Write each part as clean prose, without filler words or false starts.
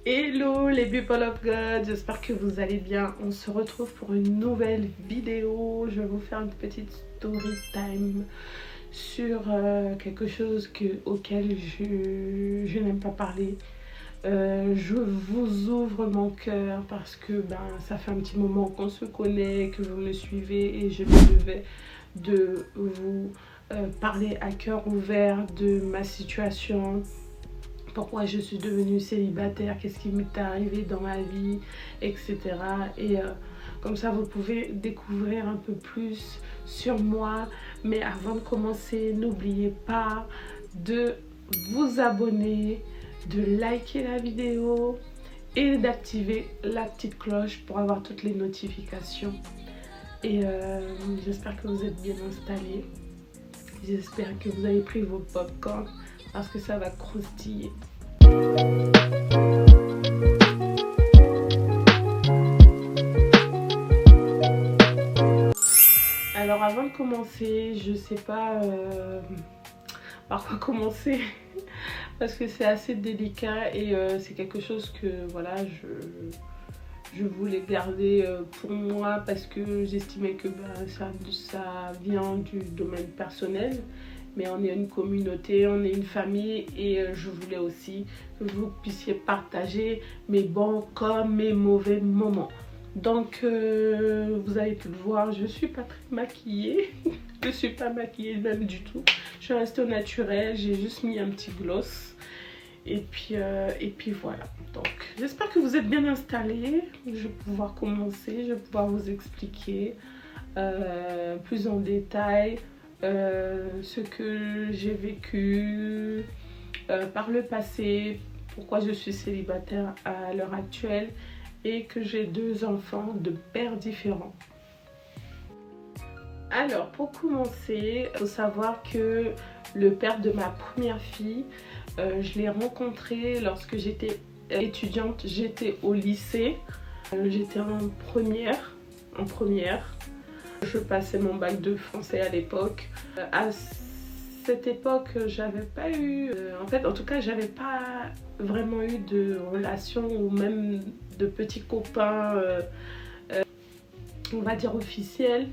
Hello les people of God, j'espère que vous allez bien. On se retrouve pour une nouvelle vidéo. Je vais vous faire une petite story time sur quelque chose auquel je n'aime pas parler. Je vous ouvre mon cœur parce que ça fait un petit moment qu'on se connaît, que vous me suivez et je me devais de vous parler à cœur ouvert de ma situation. Pourquoi je suis devenue célibataire, qu'est-ce qui m'est arrivé dans ma vie, etc. Et comme ça, vous pouvez découvrir un peu plus sur moi. Mais avant de commencer, n'oubliez pas de vous abonner, de liker la vidéo et d'activer la petite cloche pour avoir toutes les notifications. Et j'espère que vous êtes bien installés. J'espère que vous avez pris vos popcorn parce que ça va croustiller. Alors avant de commencer, je sais pas par quoi commencer parce que c'est assez délicat et c'est quelque chose que voilà je voulais garder pour moi parce que j'estimais que ça vient du domaine personnel. Mais on est une communauté, on est une famille et je voulais aussi que vous puissiez partager mes bons comme mes mauvais moments. Donc vous avez pu le voir, je suis pas très maquillée, je suis pas maquillée même du tout. Je suis restée au naturel, j'ai juste mis un petit gloss et puis voilà. Donc j'espère que vous êtes bien installés, je vais pouvoir commencer, je vais pouvoir vous expliquer plus en détail ce que j'ai vécu par le passé, pourquoi je suis célibataire à l'heure actuelle et que j'ai 2 enfants de pères différents. Alors pour commencer, il faut savoir que le père de ma première fille, je l'ai rencontré lorsque j'étais étudiante, j'étais au lycée, j'étais en première. Je passais mon bac de français à l'époque. À cette époque, j'avais pas eu... en tout cas, j'avais pas vraiment eu de relation ou même de petits copains, on va dire officiels,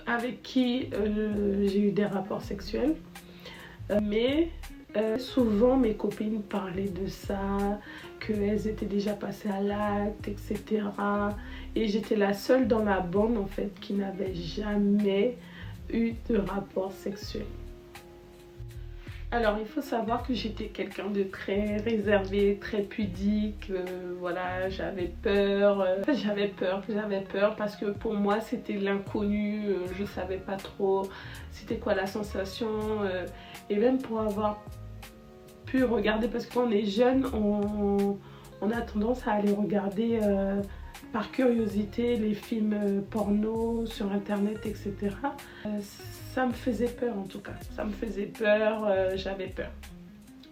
avec qui j'ai eu des rapports sexuels. Mais souvent, mes copines parlaient de ça, qu'elles étaient déjà passées à l'acte, etc. Et j'étais la seule dans la bande en fait qui n'avait jamais eu de rapport sexuel. Alors il faut savoir que j'étais quelqu'un de très réservé, très pudique, voilà, j'avais peur parce que pour moi c'était l'inconnu, je savais pas trop c'était quoi la sensation et même pour avoir pu regarder, parce que quand on est jeune on a tendance à aller regarder par curiosité les films porno sur internet, etc. Ça me faisait peur en tout cas, ça me faisait peur, j'avais peur.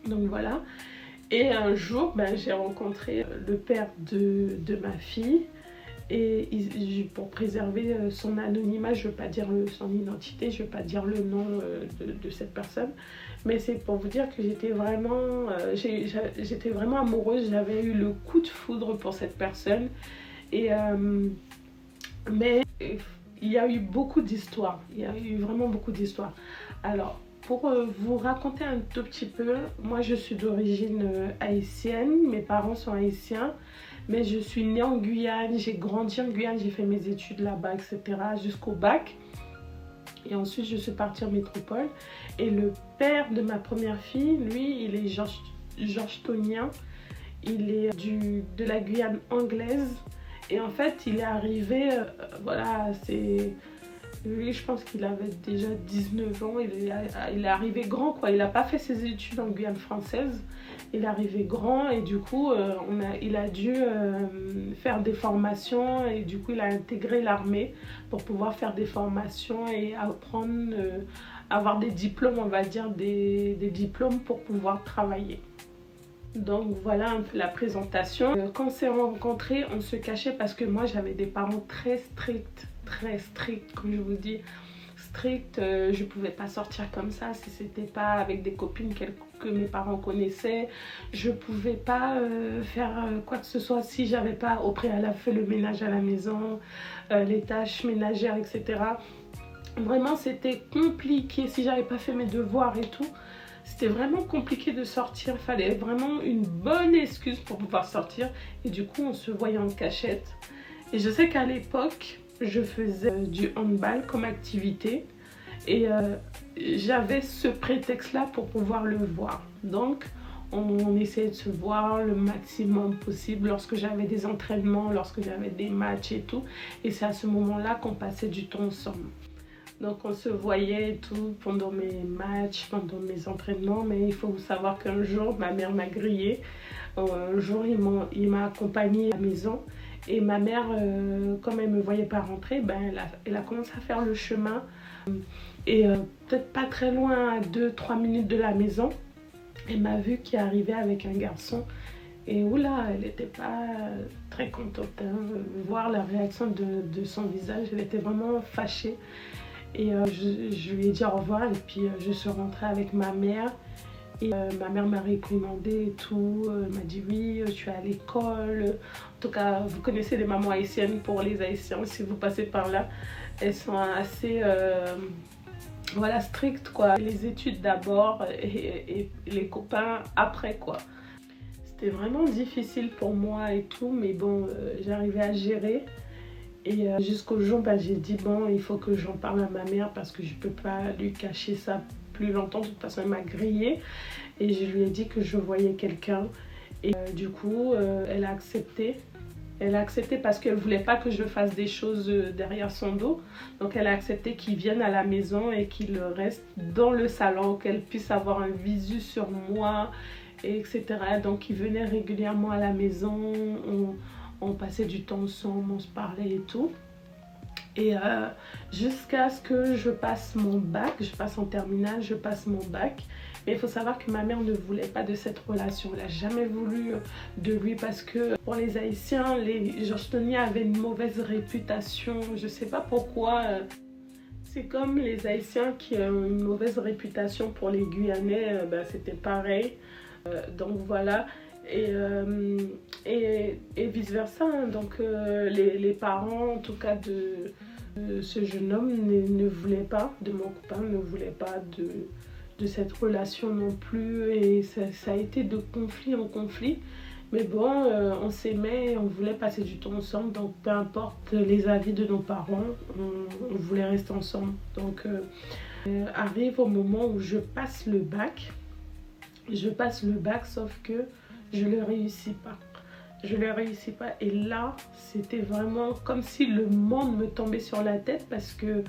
Donc voilà. Et un jour, j'ai rencontré le père de ma fille et pour préserver son anonymat, je ne veux pas dire son identité, je ne veux pas dire le nom de cette personne, mais c'est pour vous dire que j'étais vraiment amoureuse, j'avais eu le coup de foudre pour cette personne. Et mais il y a eu beaucoup d'histoires, il y a eu vraiment beaucoup d'histoires. Alors pour vous raconter un tout petit peu, moi je suis d'origine haïtienne, mes parents sont haïtiens, mais je suis née en Guyane, j'ai grandi en Guyane, j'ai fait mes études là-bas, etc. jusqu'au bac. Et ensuite je suis partie en métropole. Et le père de ma première fille, lui, il est georgetonien, il est de la Guyane anglaise. Et en fait, il est arrivé, voilà, c'est... Lui, je pense qu'il avait déjà 19 ans, il est arrivé grand, quoi. Il n'a pas fait ses études en Guyane française, il est arrivé grand et du coup, il a dû faire des formations et du coup, il a intégré l'armée pour pouvoir faire des formations et apprendre, avoir des diplômes, on va dire, des diplômes pour pouvoir travailler. Donc voilà un peu la présentation. Quand on s'est rencontrés, on se cachait parce que moi j'avais des parents très stricts, comme je vous dis, strict, je pouvais pas sortir comme ça si c'était pas avec des copines que mes parents connaissaient. Je pouvais pas faire quoi que ce soit si j'avais pas au préalable fait le ménage à la maison, les tâches ménagères, etc. Vraiment c'était compliqué si j'avais pas fait mes devoirs et tout. C'était vraiment compliqué de sortir, il fallait vraiment une bonne excuse pour pouvoir sortir. Et du coup on se voyait en cachette. Et je sais qu'à l'époque, je faisais du handball comme activité. Et j'avais ce prétexte-là pour pouvoir le voir. Donc on essayait de se voir le maximum possible lorsque j'avais des entraînements, lorsque j'avais des matchs et tout. Et c'est à ce moment-là qu'on passait du temps ensemble. Donc on se voyait et tout pendant mes matchs, pendant mes entraînements. Mais il faut savoir qu'un jour, ma mère m'a grillée. Un jour, il m'a accompagnée à la maison. Et ma mère, comme elle ne me voyait pas rentrer, ben, elle a commencé à faire le chemin. Et peut-être pas très loin, à 2-3 minutes de la maison, elle m'a vu qui arrivait avec un garçon. Et oula, elle n'était pas très contente. Hein. Voir la réaction de son visage, elle était vraiment fâchée. Et je lui ai dit au revoir et puis je suis rentrée avec ma mère. Et ma mère m'a réprimandé et tout, elle m'a dit oui, tu es à l'école. En tout cas, vous connaissez les mamans haïtiennes. Pour les haïtiens, si vous passez par là, elles sont assez voilà, strictes quoi. Les études d'abord et les copains après quoi. C'était vraiment difficile pour moi et tout, mais bon, j'arrivais à gérer. Et jusqu'au jour, j'ai dit bon, il faut que j'en parle à ma mère parce que je peux pas lui cacher ça plus longtemps. De toute façon, elle m'a grillée et je lui ai dit que je voyais quelqu'un. Et du coup, elle a accepté. Elle a accepté parce qu'elle voulait pas que je fasse des choses derrière son dos. Donc elle a accepté qu'il vienne à la maison et qu'il reste dans le salon, qu'elle puisse avoir un visu sur moi, etc. Donc il venait régulièrement à la maison. On passait du temps ensemble, on se parlait et tout. Et jusqu'à ce que je passe mon bac, je passe en terminale, je passe mon bac. Mais il faut savoir que ma mère ne voulait pas de cette relation. Elle n'a jamais voulu de lui parce que pour les Haïtiens, les Georgetoniens avaient une mauvaise réputation. Je ne sais pas pourquoi. C'est comme les Haïtiens qui ont une mauvaise réputation pour les Guyanais, c'était pareil. Donc voilà. Et vice versa, hein. Donc les parents en tout cas de ce jeune homme ne voulaient pas, de mon copain ne voulaient pas de cette relation non plus, et ça a été de conflit en conflit, mais bon, on s'aimait, on voulait passer du temps ensemble, donc peu importe les avis de nos parents, on voulait rester ensemble. Donc arrive au moment où je passe le bac, sauf que je ne le réussis pas. Je ne le réussis pas. Et là, c'était vraiment comme si le monde me tombait sur la tête parce que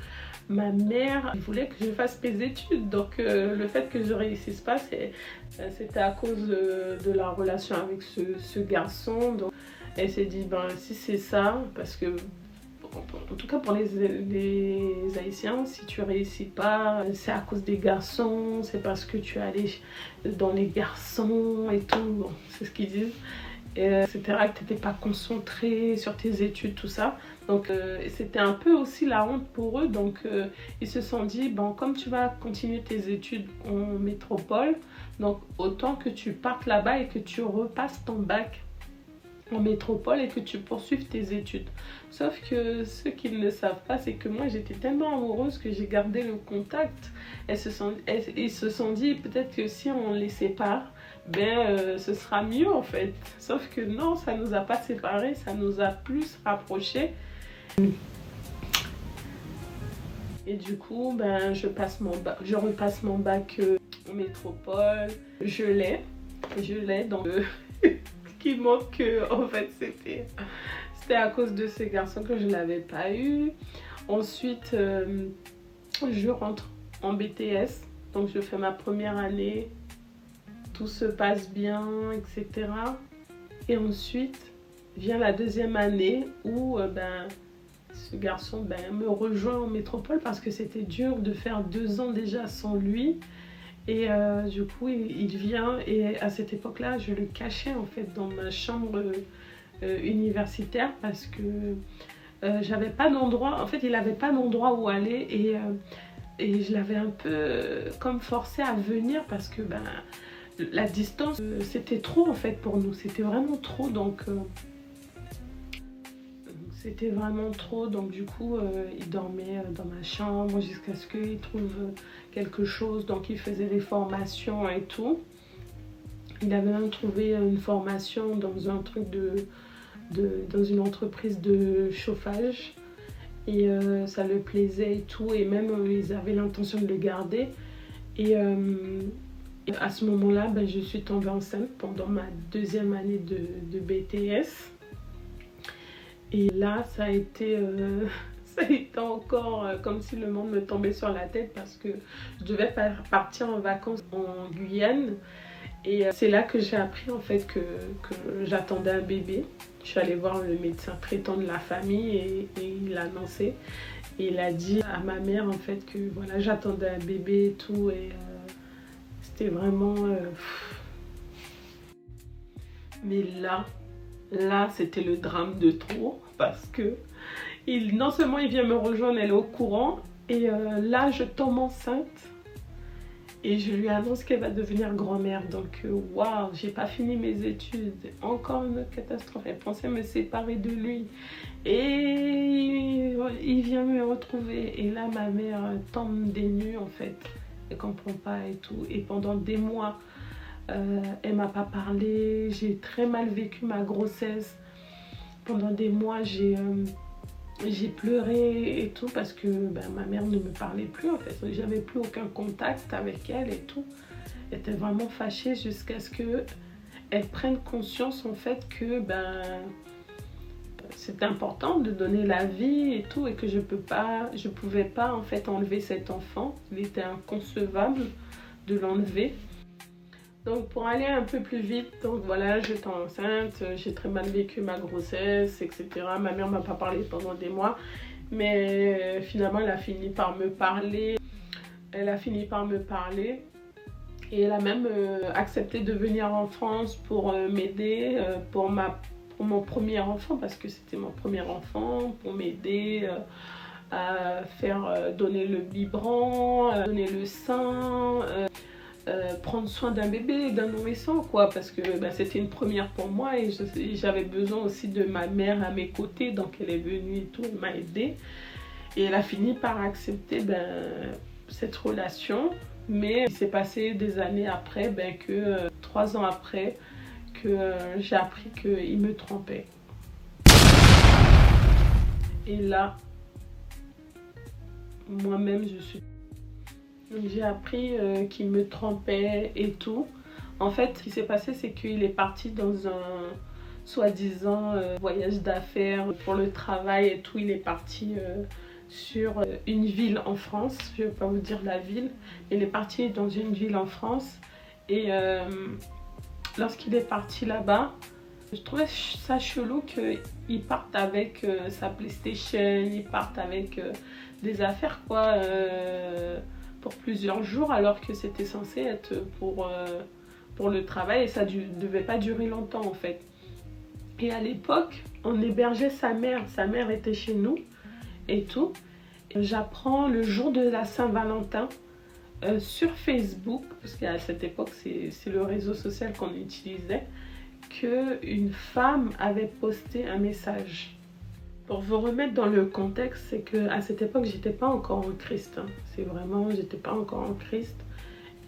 ma mère voulait que je fasse mes études. Donc, le fait que je ne réussisse pas, c'était à cause de la relation avec ce garçon. Donc, elle s'est dit, si c'est ça, parce que en tout cas pour les Haïtiens, si tu réussis pas, c'est à cause des garçons, c'est parce que tu es allé dans les garçons et tout, bon, c'est ce qu'ils disent, etc., que tu n'étais pas concentré sur tes études, tout ça. Donc c'était un peu aussi la honte pour eux, donc ils se sont dit, comme tu vas continuer tes études en métropole, donc autant que tu partes là-bas et que tu repasses ton bac en métropole et que tu poursuives tes études. Sauf que ce qu'ils ne savent pas, c'est que moi j'étais tellement amoureuse que j'ai gardé le contact. Ils se sont dit peut-être que si on les sépare, ce sera mieux en fait. Sauf que non, ça nous a pas séparés, ça nous a plus rapprochés. Et du coup, je repasse mon bac en métropole. Je l'ai dans le... qui montre que en fait c'était à cause de ce garçon que je ne l'avais pas eu. Ensuite je rentre en BTS, donc je fais ma première année, tout se passe bien, etc. Et ensuite vient la deuxième année où ce garçon me rejoint en métropole parce que c'était dur de faire 2 ans déjà sans lui. Et du coup, il vient, et à cette époque-là, je le cachais en fait dans ma chambre universitaire parce que j'avais pas d'endroit. En fait, il n'avait pas d'endroit où aller, et Et je l'avais un peu comme forcé à venir parce que ben, la distance, c'était trop en fait pour nous. C'était vraiment trop, donc c'était vraiment trop. Donc du coup, il dormait dans ma chambre jusqu'à ce qu'il trouve quelque chose. Donc il faisait des formations et tout. Il avait même trouvé une formation dans un truc dans une entreprise de chauffage. Et ça le plaisait et tout. Et même ils avaient l'intention de le garder. Et à ce moment-là, ben, je suis tombée enceinte pendant ma deuxième année de BTS. Et là, ça a été encore comme si le monde me tombait sur la tête parce que je devais partir en vacances en Guyane. Et c'est là que j'ai appris en fait que j'attendais un bébé. Je suis allée voir le médecin traitant de la famille et il l'a annoncé. Et il a dit à ma mère en fait que voilà, j'attendais un bébé et tout. Et c'était vraiment... Mais là c'était le drame de trop parce que non seulement il vient me rejoindre, elle est au courant. Et là je tombe enceinte. Et je lui annonce qu'elle va devenir grand-mère. Donc, waouh, j'ai pas fini mes études. Encore une autre catastrophe. Elle pensait me séparer de lui. Et il vient me retrouver. Et là, ma mère tombe des nues, en fait. Elle comprend pas et tout. Et pendant des mois, elle m'a pas parlé. J'ai très mal vécu ma grossesse. Pendant des mois, j'ai pleuré et tout parce que ben, ma mère ne me parlait plus en fait. J'avais plus aucun contact avec elle et tout. Elle était vraiment fâchée jusqu'à ce qu'elle prenne conscience en fait que ben, c'est important de donner la vie et tout et que je pouvais pas en fait enlever cet enfant. Il était inconcevable de l'enlever. Donc pour aller un peu plus vite, donc voilà, j'étais enceinte, j'ai très mal vécu ma grossesse, etc. Ma mère m'a pas parlé pendant des mois, mais finalement elle a fini par me parler. Et elle a même accepté de venir en France pour m'aider pour mon premier enfant, parce que c'était mon premier enfant, pour m'aider à faire donner le biberon, donner le sein. Prendre soin d'un bébé, d'un nourrisson quoi, parce que bah, c'était une première pour moi et j'avais besoin aussi de ma mère à mes côtés, donc elle est venue et tout, elle m'a aidée et elle a fini par accepter cette relation. Mais il s'est passé des années après, 3 ans après, que j'ai appris qu'il me trompait. Et là, moi-même je suis... Donc j'ai appris qu'il me trompait et tout. En fait, ce qui s'est passé, c'est qu'il est parti dans un soi-disant voyage d'affaires pour le travail et tout. Il est parti sur une ville en France. Je ne vais pas vous dire la ville. Il est parti dans une ville en France. Et lorsqu'il est parti là-bas, je trouvais ça chelou qu'il parte avec sa PlayStation, il parte avec des affaires quoi. Pour plusieurs jours alors que c'était censé être pour le travail et ça ne devait pas durer longtemps en fait. Et à l'époque, on hébergeait sa mère était chez nous et tout. J'apprends le jour de la Saint-Valentin sur Facebook, parce qu'à cette époque c'est le réseau social qu'on utilisait, qu'une femme avait posté un message. Pour vous remettre dans le contexte, c'est qu'à cette époque, j'étais pas encore en Christ. Hein. C'est vraiment, j'étais pas encore en Christ.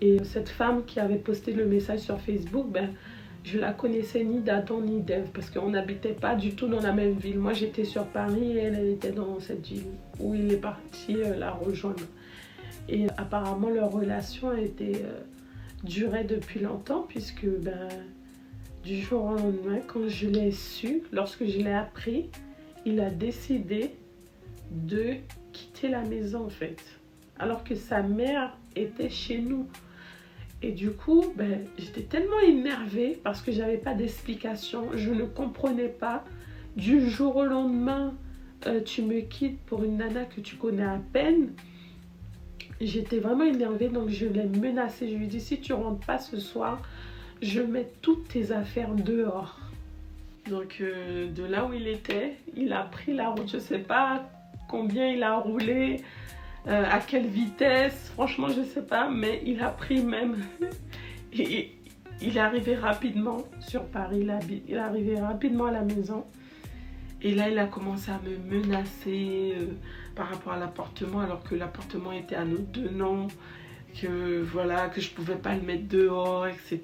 Et cette femme qui avait posté le message sur Facebook, je la connaissais ni d'Adam ni d'Ève parce qu'on n'habitait pas du tout dans la même ville. Moi, j'étais sur Paris et elle était dans cette ville où il est parti la rejoindre. Et apparemment, leur relation a été durait depuis longtemps puisque du jour au lendemain, quand je l'ai su, lorsque je l'ai appris, il a décidé de quitter la maison en fait, alors que sa mère était chez nous. Et du coup, j'étais tellement énervée parce que j'avais pas d'explication, je ne comprenais pas. Du jour au lendemain, tu me quittes pour une nana que tu connais à peine. J'étais vraiment énervée, donc je l'ai menacée. Je lui ai dit, si tu rentres pas ce soir, je mets toutes tes affaires dehors. Donc de là où il était, il a pris la route, je sais pas combien il a roulé, à quelle vitesse, franchement je sais pas, mais il a pris même, et il est arrivé rapidement sur Paris, il est arrivé rapidement à la maison. Et là, il a commencé à me menacer par rapport à l'appartement, alors que l'appartement était à nos deux noms, que voilà, que je pouvais pas le mettre dehors, etc.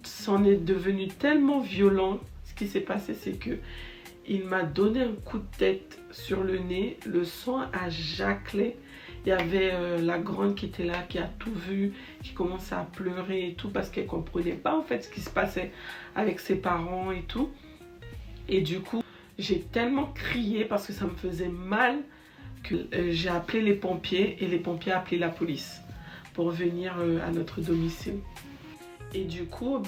C'en est devenu tellement violent. Ce qui s'est passé, c'est que il m'a donné un coup de tête sur le nez, le sang a jaclé. Il y avait la grande qui était là, qui a tout vu, qui commençait à pleurer et tout, parce qu'elle comprenait pas en fait ce qui se passait avec ses parents et tout. Et du coup, j'ai tellement crié parce que ça me faisait mal que j'ai appelé les pompiers et les pompiers ont appelé la police pour venir à notre domicile. Et du coup,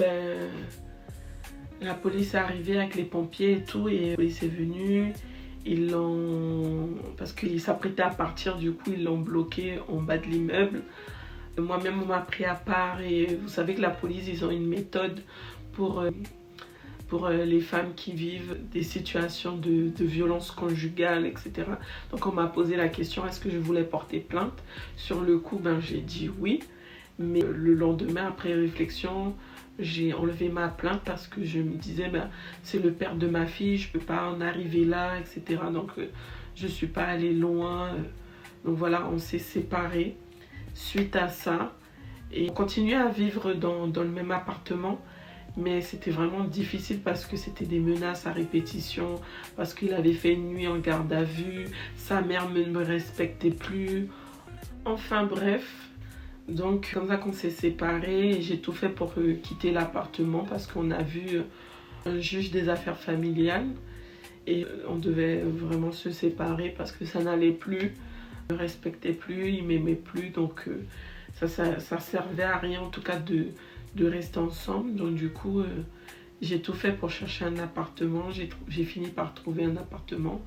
la police est arrivée avec les pompiers et tout, et la police est venue. Ils l'ont... Parce qu'il s'apprêtait à partir, du coup, ils l'ont bloqué en bas de l'immeuble. Moi-même, on m'a pris à part, et vous savez que la police, ils ont une méthode pour les femmes qui vivent des situations de violence conjugale, etc. Donc on m'a posé la question, est-ce que je voulais porter plainte? Sur le coup, j'ai dit oui. Mais le lendemain, après réflexion, j'ai enlevé ma plainte parce que je me disais, c'est le père de ma fille, je ne peux pas en arriver là, etc. Donc je ne suis pas allée loin. Donc voilà, on s'est séparés suite à ça. Et on continuait à vivre dans le même appartement. Mais c'était vraiment difficile parce que c'était des menaces à répétition, parce qu'il avait fait une nuit en garde à vue, sa mère ne me respectait plus. Enfin bref, donc comme ça qu'on s'est séparés, et j'ai tout fait pour quitter l'appartement parce qu'on a vu un juge des affaires familiales et on devait vraiment se séparer parce que ça n'allait plus, il ne me respectait plus, il m'aimait plus, donc ça servait à rien en tout cas de rester ensemble. Donc du coup j'ai tout fait pour chercher un appartement, j'ai fini par trouver un appartement.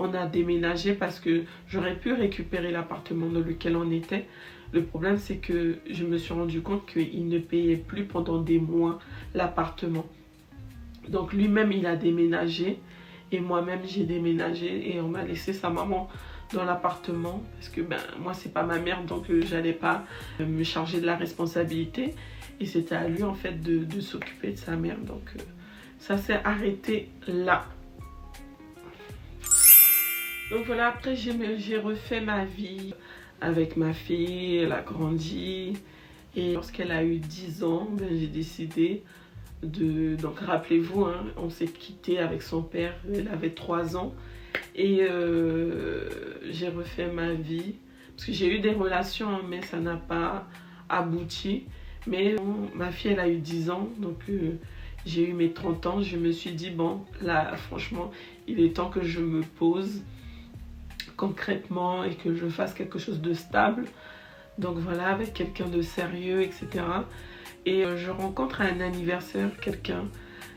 On a déménagé parce que j'aurais pu récupérer l'appartement dans lequel on était. Le problème, c'est que je me suis rendu compte qu'il ne payait plus pendant des mois l'appartement. Donc lui-même, il a déménagé et moi-même, j'ai déménagé et on m'a laissé sa maman dans l'appartement parce que moi, c'est pas ma mère, donc j'allais pas me charger de la responsabilité. Et c'était à lui en fait de s'occuper de sa mère. Donc ça s'est arrêté là. Donc voilà, après j'ai refait ma vie avec ma fille, elle a grandi. Et lorsqu'elle a eu 10 ans, j'ai décidé de... Donc rappelez-vous, hein, on s'est quitté avec son père, elle avait 3 ans. Et j'ai refait ma vie. Parce que j'ai eu des relations, hein, mais ça n'a pas abouti. Mais ma fille, elle a eu 10 ans, donc j'ai eu mes 30 ans. Je me suis dit, bon, là, franchement, il est temps que je me pose concrètement et que je fasse quelque chose de stable. Donc voilà, avec quelqu'un de sérieux, etc. Et je rencontre à un anniversaire quelqu'un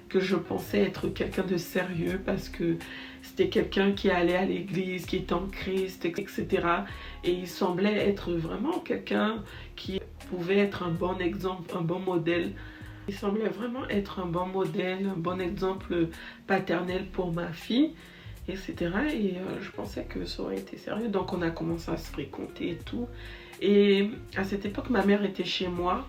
que je pensais être quelqu'un de sérieux parce que c'était quelqu'un qui allait à l'église, qui était en Christ, etc. Et il semblait être vraiment quelqu'un qui pouvait être un bon exemple, un bon modèle. Il semblait vraiment être un bon modèle, un bon exemple paternel pour ma fille, etc. Et je pensais que ça aurait été sérieux. Donc on a commencé à se fréquenter et tout. Et à cette époque, ma mère était chez moi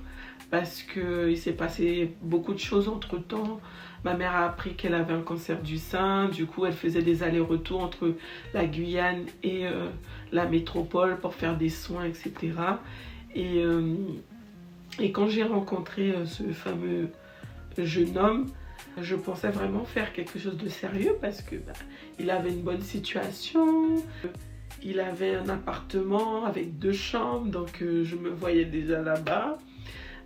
parce qu'il s'est passé beaucoup de choses entre temps. Ma mère a appris qu'elle avait un cancer du sein. Du coup, elle faisait des allers-retours entre la Guyane et la métropole pour faire des soins, etc. Et quand j'ai rencontré ce fameux jeune homme, je pensais vraiment faire quelque chose de sérieux parce que il avait une bonne situation, il avait un appartement avec 2 chambres, donc je me voyais déjà là-bas.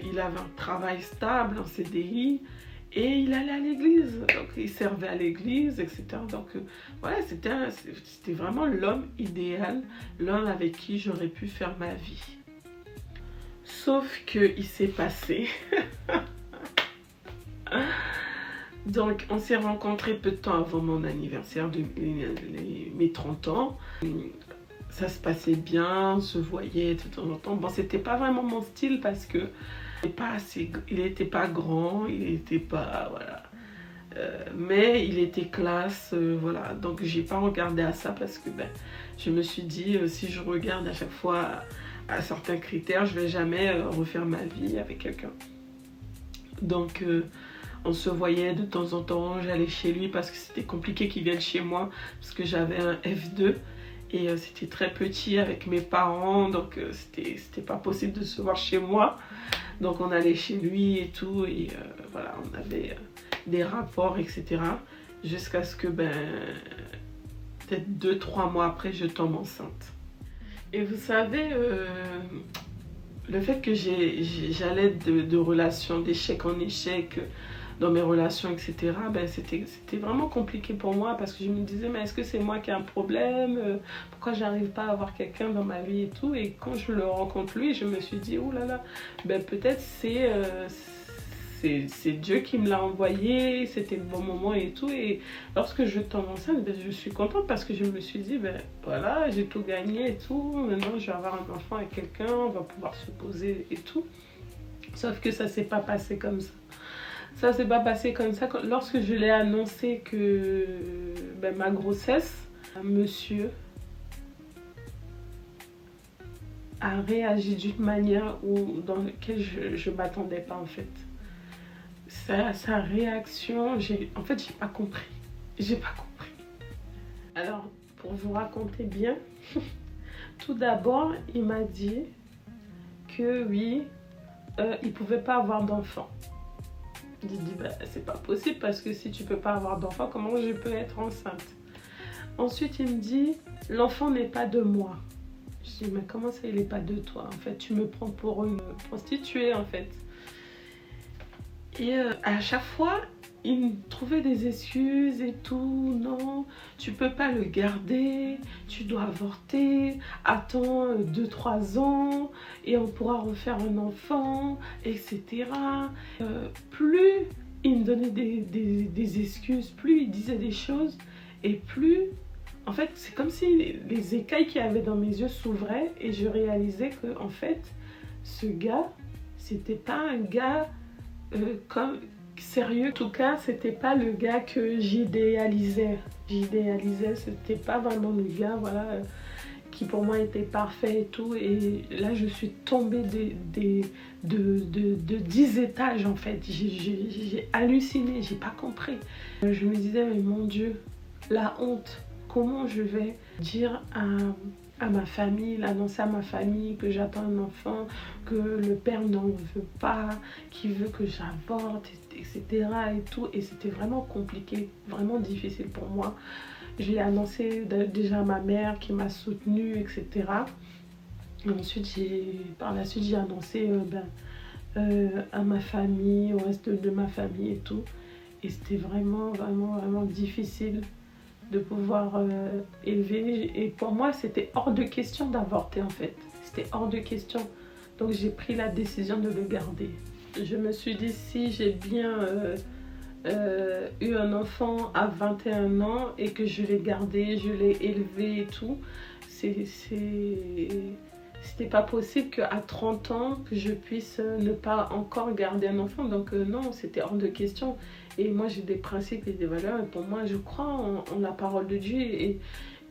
Il avait un travail stable, un CDI, et il allait à l'église, donc il servait à l'église, etc. Donc voilà, c'était vraiment l'homme idéal, l'homme avec qui j'aurais pu faire ma vie. Sauf qu'il s'est passé. Donc on s'est rencontrés peu de temps avant mon anniversaire de mes 30 ans. Ça se passait bien, on se voyait de temps en temps. Bon, c'était pas vraiment mon style parce que il n'était pas grand, il n'était pas, voilà. mais il était classe, voilà. Donc j'ai pas regardé à ça parce que je me suis dit, si je regarde à chaque fois à certains critères, je vais jamais refaire ma vie avec quelqu'un. Donc on se voyait de temps en temps, j'allais chez lui parce que c'était compliqué qu'il vienne chez moi parce que j'avais un F2 et c'était très petit avec mes parents, donc c'était pas possible de se voir chez moi. Donc on allait chez lui et tout, et voilà, on avait des rapports, etc. Jusqu'à ce que peut-être 2-3 mois après, je tombe enceinte. Et vous savez, le fait que j'allais de relation, d'échec en échec dans mes relations, etc., c'était vraiment compliqué pour moi parce que je me disais, mais est-ce que c'est moi qui ai un problème? Pourquoi j'arrive pas à avoir quelqu'un dans ma vie et tout? Et quand je le rencontre lui, je me suis dit, oh là là, peut-être c'est Dieu qui me l'a envoyé, c'était le bon moment et tout. Et lorsque je tombe enceinte, je suis contente parce que je me suis dit, voilà, j'ai tout gagné et tout. Maintenant, je vais avoir un enfant avec quelqu'un, on va pouvoir se poser et tout. Sauf que ça s'est pas passé comme ça. Ça s'est pas passé comme ça. Lorsque je l'ai annoncé que ma grossesse, un monsieur a réagi d'une manière dans laquelle je ne m'attendais pas en fait. Sa réaction, en fait, j'ai pas compris. J'ai pas compris. Alors, pour vous raconter bien, tout d'abord, il m'a dit que oui, il pouvait pas avoir d'enfant. J'ai dit, c'est pas possible parce que si tu peux pas avoir d'enfant, comment je peux être enceinte? Ensuite, il me dit, l'enfant n'est pas de moi. Je dis, mais comment ça, il n'est pas de toi? En fait, tu me prends pour une prostituée, en fait. Et à chaque fois, il me trouvait des excuses et tout. Non, tu peux pas le garder, tu dois avorter, attends 2-3 ans et on pourra refaire un enfant, etc. Plus il me donnait des excuses, plus il disait des choses et plus... En fait, c'est comme si les écailles qu'il y avait dans mes yeux s'ouvraient et je réalisais que, en fait, ce gars, c'était pas un gars comme sérieux. En tout cas, c'était pas le gars que j'idéalisais. C'était pas vraiment le gars, voilà, qui pour moi était parfait et tout. Et là, je suis tombée de 10 étages, en fait. J'ai halluciné, j'ai pas compris. Je me disais, mais mon Dieu, la honte. Comment je vais dire à ma famille, l'annoncer à ma famille que j'attends un enfant, que le père n'en veut pas, qu'il veut que j'avorte, etc. et tout. Et c'était vraiment compliqué, vraiment difficile pour moi. Je l'ai annoncé déjà à ma mère qui m'a soutenue, etc. Et ensuite, par la suite, j'ai annoncé à ma famille, au reste de ma famille et tout. Et c'était vraiment, vraiment, vraiment difficile de pouvoir élever. Et pour moi, c'était hors de question d'avorter en fait. C'était hors de question. Donc j'ai pris la décision de le garder. Je me suis dit, si j'ai bien eu un enfant à 21 ans et que je l'ai gardé, je l'ai élevé et tout, c'était pas possible qu'à 30 ans que je puisse ne pas encore garder un enfant. Donc non, c'était hors de question. Et moi j'ai des principes et des valeurs et pour moi je crois en la parole de Dieu et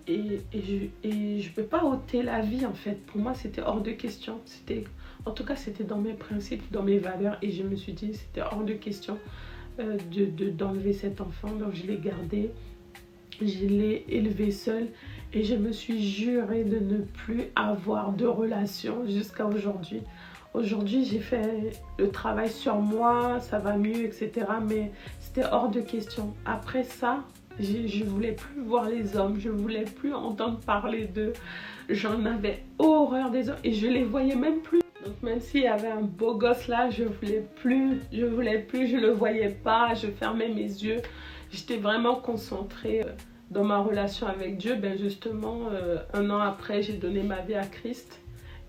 je peux pas ôter la vie en fait. Pour moi c'était hors de question. En tout cas c'était dans mes principes, dans mes valeurs et je me suis dit c'était hors de question d'enlever cet enfant. Donc je l'ai gardé, je l'ai élevé seule et je me suis jurée de ne plus avoir de relation jusqu'à aujourd'hui. Aujourd'hui, j'ai fait le travail sur moi, ça va mieux, etc. Mais c'était hors de question. Après ça, je voulais plus voir les hommes, je voulais plus entendre parler d'eux. J'en avais horreur des hommes et je les voyais même plus. Donc même s'il y avait un beau gosse là, je voulais plus, je le voyais pas, je fermais mes yeux. J'étais vraiment concentrée dans ma relation avec Dieu. Justement, 1 an après, j'ai donné ma vie à Christ.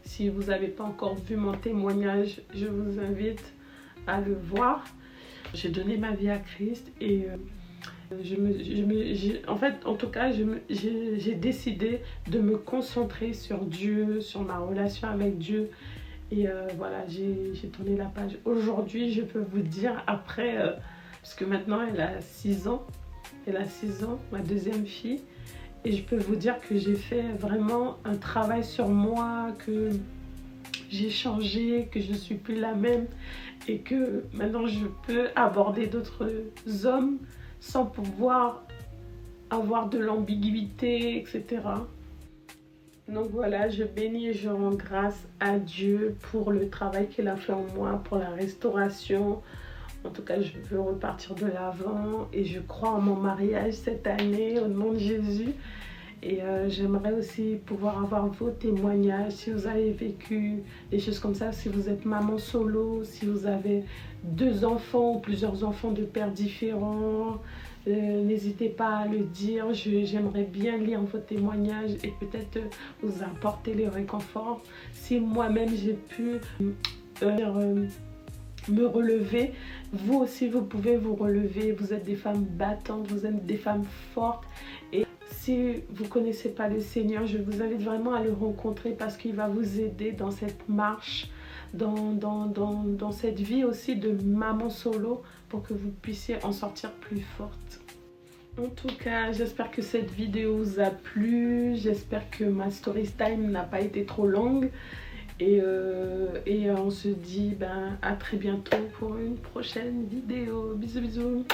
Si vous n'avez pas encore vu mon témoignage, je vous invite à le voir. J'ai donné ma vie à Christ et en tout cas, j'ai décidé de me concentrer sur Dieu, sur ma relation avec Dieu. Et voilà, j'ai tourné la page. Aujourd'hui, je peux vous dire, après parce que maintenant elle a 6 ans. Elle a 6 ans, ma deuxième fille. Et je peux vous dire que j'ai fait vraiment un travail sur moi, que j'ai changé, que je ne suis plus la même et que maintenant je peux aborder d'autres hommes sans pouvoir avoir de l'ambiguïté, etc. Donc voilà, je bénis et je rends grâce à Dieu pour le travail qu'il a fait en moi, pour la restauration. En tout cas, je veux repartir de l'avant et je crois en mon mariage cette année au nom de Jésus. Et j'aimerais aussi pouvoir avoir vos témoignages, si vous avez vécu des choses comme ça, si vous êtes maman solo, si vous avez 2 enfants ou plusieurs enfants de pères différents. N'hésitez pas à le dire, j'aimerais bien lire vos témoignages et peut-être vous apporter les réconforts. Si moi-même j'ai pu me relever, vous aussi vous pouvez vous relever. Vous êtes des femmes battantes, vous êtes des femmes fortes. Et si vous ne connaissez pas le Seigneur, je vous invite vraiment à le rencontrer parce qu'il va vous aider dans cette marche, dans cette vie aussi de maman solo pour que vous puissiez en sortir plus forte. En tout cas, j'espère que cette vidéo vous a plu. J'espère que ma story time n'a pas été trop longue. Et on se dit à très bientôt pour une prochaine vidéo. Bisous bisous.